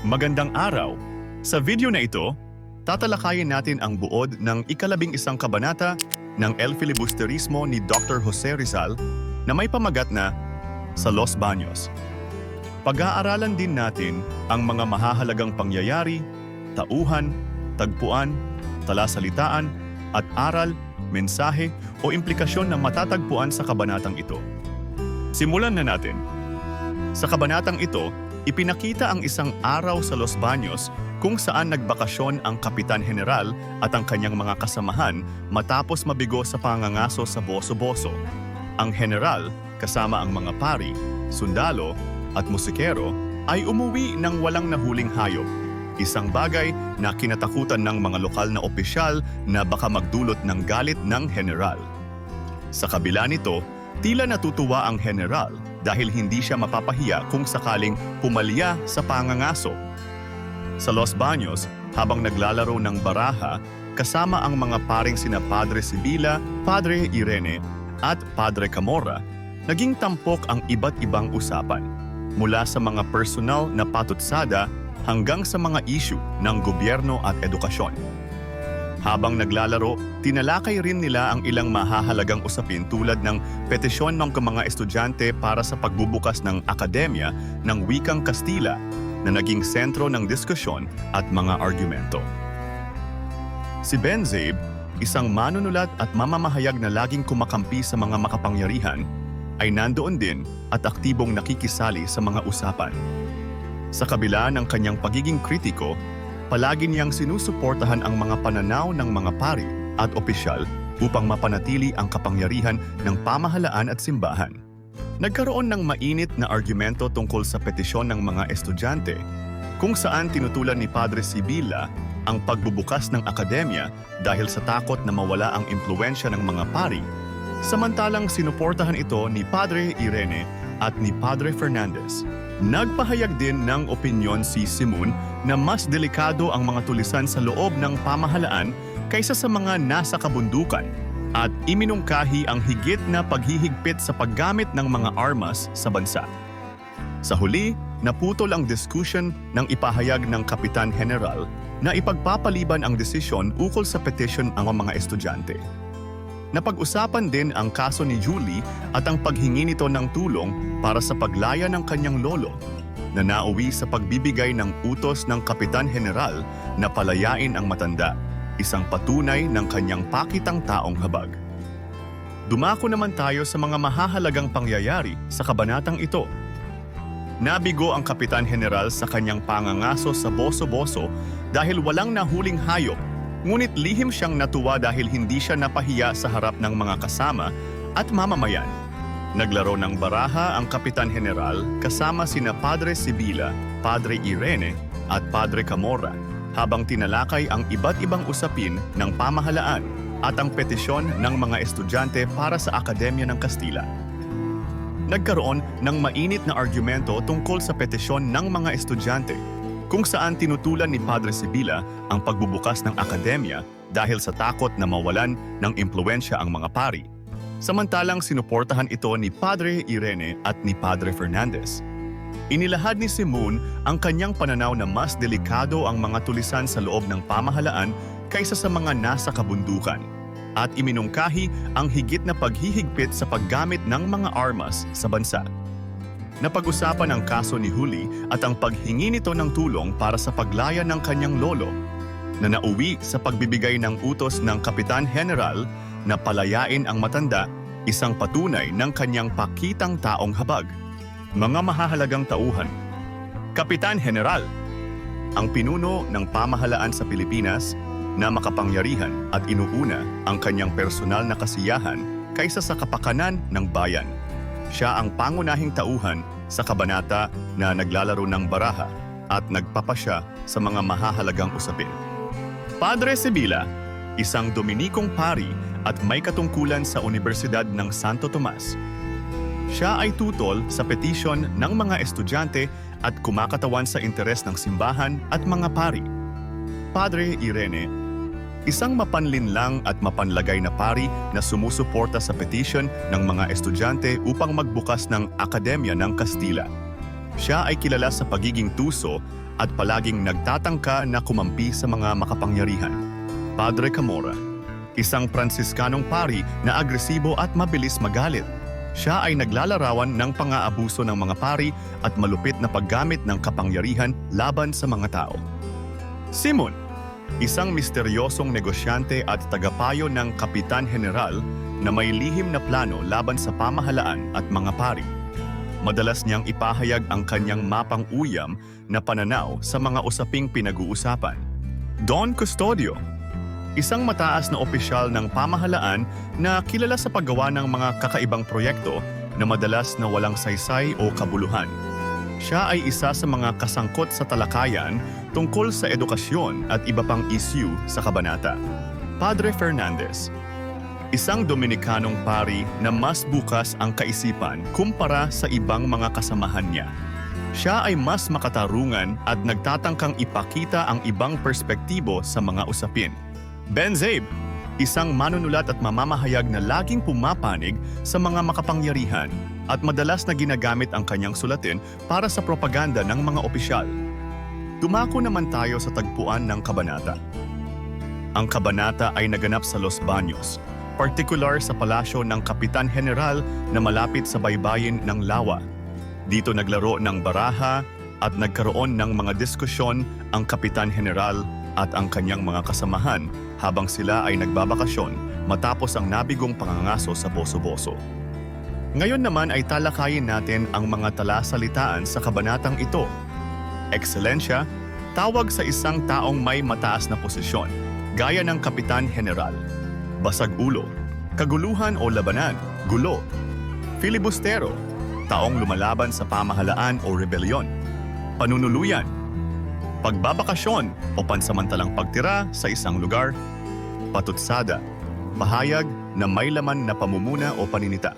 Magandang araw! Sa video na ito, tatalakayin natin ang buod ng ika-11 kabanata ng El Filibusterismo ni Dr. Jose Rizal na may pamagat na Sa Los Baños. Pag-aaralan din natin ang mga mahahalagang pangyayari, tauhan, tagpuan, talasalitaan, at aral, mensahe o implikasyon na matatagpuan sa kabanatang ito. Simulan na natin. Sa kabanatang ito, ipinakita ang isang araw sa Los Baños kung saan nagbakasyon ang Kapitan General at ang kanyang mga kasamahan matapos mabigo sa pangangaso sa Boso-Boso. Ang General, kasama ang mga pari, sundalo at musikero, ay umuwi ng walang nahuling hayop. Isang bagay na kinatakutan ng mga lokal na opisyal na baka magdulot ng galit ng General. Sa kabila nito, tila natutuwa ang General dahil hindi siya mapapahiya kung sakaling pumalya sa pangangaso. Sa Los Baños, habang naglalaro ng baraha, kasama ang mga paring sina Padre Sibila, Padre Irene at Padre Camorra, naging tampok ang iba't ibang usapan, mula sa mga personal na patutsada hanggang sa mga issue ng gobyerno at edukasyon. Habang naglalaro, tinalakay rin nila ang ilang mahahalagang usapin tulad ng petisyon ng mga estudyante para sa pagbubukas ng akademya ng wikang Kastila na naging sentro ng diskusyon at mga argumento. Si Ben Zabe, isang manunulat at mamamahayag na laging kumakampi sa mga makapangyarihan, ay nandoon din at aktibong nakikisali sa mga usapan. Sa kabila ng kanyang pagiging kritiko, palagi niyang sinusuportahan ang mga pananaw ng mga pari at opisyal upang mapanatili ang kapangyarihan ng pamahalaan at simbahan. Nagkaroon ng mainit na argumento tungkol sa petisyon ng mga estudyante, kung saan tinutulan ni Padre Sibila ang pagbubukas ng akademya dahil sa takot na mawala ang impluwensya ng mga pari, samantalang sinuportahan ito ni Padre Irene at ni Padre Fernandez. Nagpahayag din ng opinyon si Simon na mas delikado ang mga tulisan sa loob ng pamahalaan kaysa sa mga nasa kabundukan at iminungkahi ang higit na paghihigpit sa paggamit ng mga armas sa bansa. Sa huli, naputol ang diskusyon ng ipahayag ng Kapitan General na ipagpapaliban ang desisyon ukol sa petition ang mga estudyante. Napag-usapan din ang kaso ni Julie at ang paghingi nito ng tulong para sa paglaya ng kanyang lolo na nauwi sa pagbibigay ng utos ng Kapitan General na palayain ang matanda, isang patunay ng kanyang pakitang taong habag. Dumako naman tayo sa mga mahahalagang pangyayari sa kabanatang ito. Nabigo ang Kapitan General sa kanyang pangangaso sa Boso-Boso dahil walang nahuling hayop. Ngunit lihim siyang natuwa dahil hindi siya napahiya sa harap ng mga kasama at mamamayan. Naglaro ng baraha ang Kapitan General kasama sina Padre Sibila, Padre Irene at Padre Camorra habang tinalakay ang iba't ibang usapin ng pamahalaan at ang petisyon ng mga estudyante para sa Akademya ng Kastila. Nagkaroon ng mainit na argumento tungkol sa petisyon ng mga estudyante kung saan tinutulan ni Padre Sibila ang pagbubukas ng akademya dahil sa takot na mawalan ng impluwensya ang mga pari. Samantalang sinuportahan ito ni Padre Irene at ni Padre Fernandez. Inilahad ni Simon ang kanyang pananaw na mas delikado ang mga tulisan sa loob ng pamahalaan kaysa sa mga nasa kabundukan at iminungkahi ang higit na paghihigpit sa paggamit ng mga armas sa bansa. Napag-usapan ang kaso ni Julie at ang paghingi nito ng tulong para sa paglaya ng kanyang lolo na nauwi sa pagbibigay ng utos ng Kapitan General na palayain ang matanda, isang patunay ng kanyang pakitang taong habag. Mga mahahalagang tauhan. Kapitan General, ang pinuno ng pamahalaan sa Pilipinas na makapangyarihan at inuuna ang kanyang personal na kasiyahan kaysa sa kapakanan ng bayan. Siya ang pangunahing tauhan sa kabanata na naglalaro ng baraha at nagpapasya sa mga mahahalagang usapin. Padre Sibila, isang Dominikong pari at may katungkulan sa Universidad ng Santo Tomas. Siya ay tutol sa petisyon ng mga estudyante at kumakatawan sa interes ng simbahan at mga pari. Padre Irene, isang mapanlinlang at mapanlagay na pari na sumusuporta sa petisyon ng mga estudyante upang magbukas ng Akademya ng Kastila. Siya ay kilala sa pagiging tuso at palaging nagtatangka na kumampi sa mga makapangyarihan. Padre Camora, isang Pransiskanong pari na agresibo at mabilis magalit. Siya ay naglalarawan ng pang-aabuso ng mga pari at malupit na paggamit ng kapangyarihan laban sa mga tao. Simon, isang misteryosong negosyante at tagapayo ng Kapitan General na may lihim na plano laban sa pamahalaan at mga pari. Madalas niyang ipahayag ang kanyang mapang-uyam na pananaw sa mga usaping pinag-uusapan. Don Custodio, isang mataas na opisyal ng pamahalaan na kilala sa paggawa ng mga kakaibang proyekto na madalas na walang saysay o kabuluhan. Siya ay isa sa mga kasangkot sa talakayan tungkol sa edukasyon at iba pang issue sa kabanata. Padre Fernandez, isang Dominikanong pari na mas bukas ang kaisipan kumpara sa ibang mga kasamahan niya. Siya ay mas makatarungan at nagtatangkang ipakita ang ibang perspektibo sa mga usapin. Ben Zabe, isang manunulat at mamamahayag na laging pumapanig sa mga makapangyarihan at madalas na ginagamit ang kanyang sulatin para sa propaganda ng mga opisyal. Dumako naman tayo sa tagpuan ng kabanata. Ang kabanata ay naganap sa Los Baños, partikular sa palasyo ng Kapitan General na malapit sa baybayin ng Lawa. Dito naglaro ng baraha at nagkaroon ng mga diskusyon ang Kapitan General at ang kanyang mga kasamahan habang sila ay nagbabakasyon matapos ang nabigong pangangaso sa boso-boso. Ngayon naman ay talakayin natin ang mga talasalitaan sa kabanatang ito. Ekscelensya, tawag sa isang taong may mataas na posisyon, gaya ng Kapitan General. Basag ulo, kaguluhan o labanan, gulo. Filibustero, taong lumalaban sa pamahalaan o rebelyon. Panunuluyan, pagbabakasyon o pansamantalang pagtira sa isang lugar. Patutsada, pahayag na may laman na pamumuna o paninita.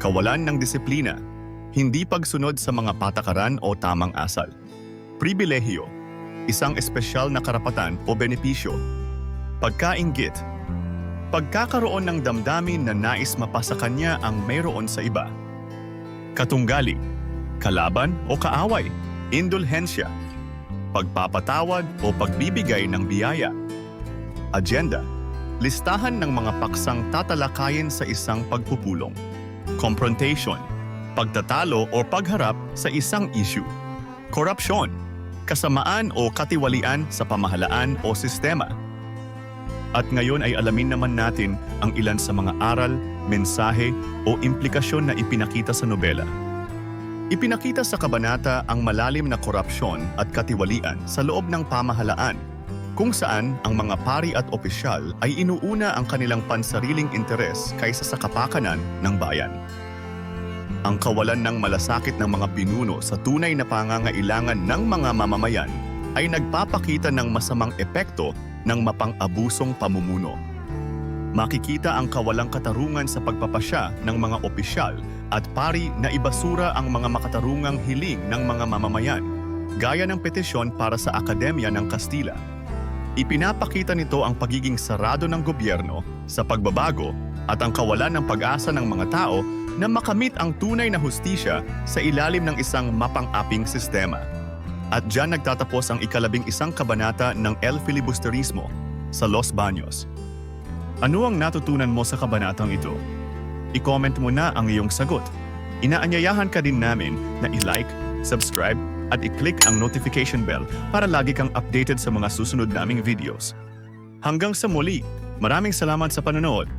Kawalan ng disiplina, hindi pagsunod sa mga patakaran o tamang asal. Pribilehyo, isang espesyal na karapatan o benepisyo. Pagkainggit, pagkakaroon ng damdamin na nais mapasa kanya ang mayroon sa iba. Katunggali, kalaban o kaaway. Indulhensya, pagpapatawad o pagbibigay ng biyaya. Agenda, listahan ng mga paksang tatalakayin sa isang pagpupulong. Confrontation, pagtatalo o pagharap sa isang issue. Korupsyon, kasamaan o katiwalian sa pamahalaan o sistema. At ngayon ay alamin naman natin ang ilan sa mga aral, mensahe o implikasyon na ipinakita sa nobela. Ipinakita sa kabanata ang malalim na korupsyon at katiwalian sa loob ng pamahalaan, kung saan ang mga pari at opisyal ay inuuna ang kanilang pansariling interes kaysa sa kapakanan ng bayan. Ang kawalan ng malasakit ng mga pinuno sa tunay na pangangailangan ng mga mamamayan ay nagpapakita ng masamang epekto ng mapang-abusong pamumuno. Makikita ang kawalang katarungan sa pagpapasya ng mga opisyal at pari na ibasura ang mga makatarungang hiling ng mga mamamayan, gaya ng petisyon para sa Akademya ng Kastila. Ipinapakita nito ang pagiging sarado ng gobyerno sa pagbabago at ang kawalan ng pag-asa ng mga tao na makamit ang tunay na hustisya sa ilalim ng isang mapang-aping sistema. At diyan nagtatapos ang ika-11 kabanata ng El Filibusterismo sa Los Baños. Ano ang natutunan mo sa kabanatang ito? I-comment mo na ang iyong sagot. Inaanyayahan ka din namin na i-like, subscribe at i-click ang notification bell para lagi kang updated sa mga susunod naming videos. Hanggang sa muli, maraming salamat sa panonood.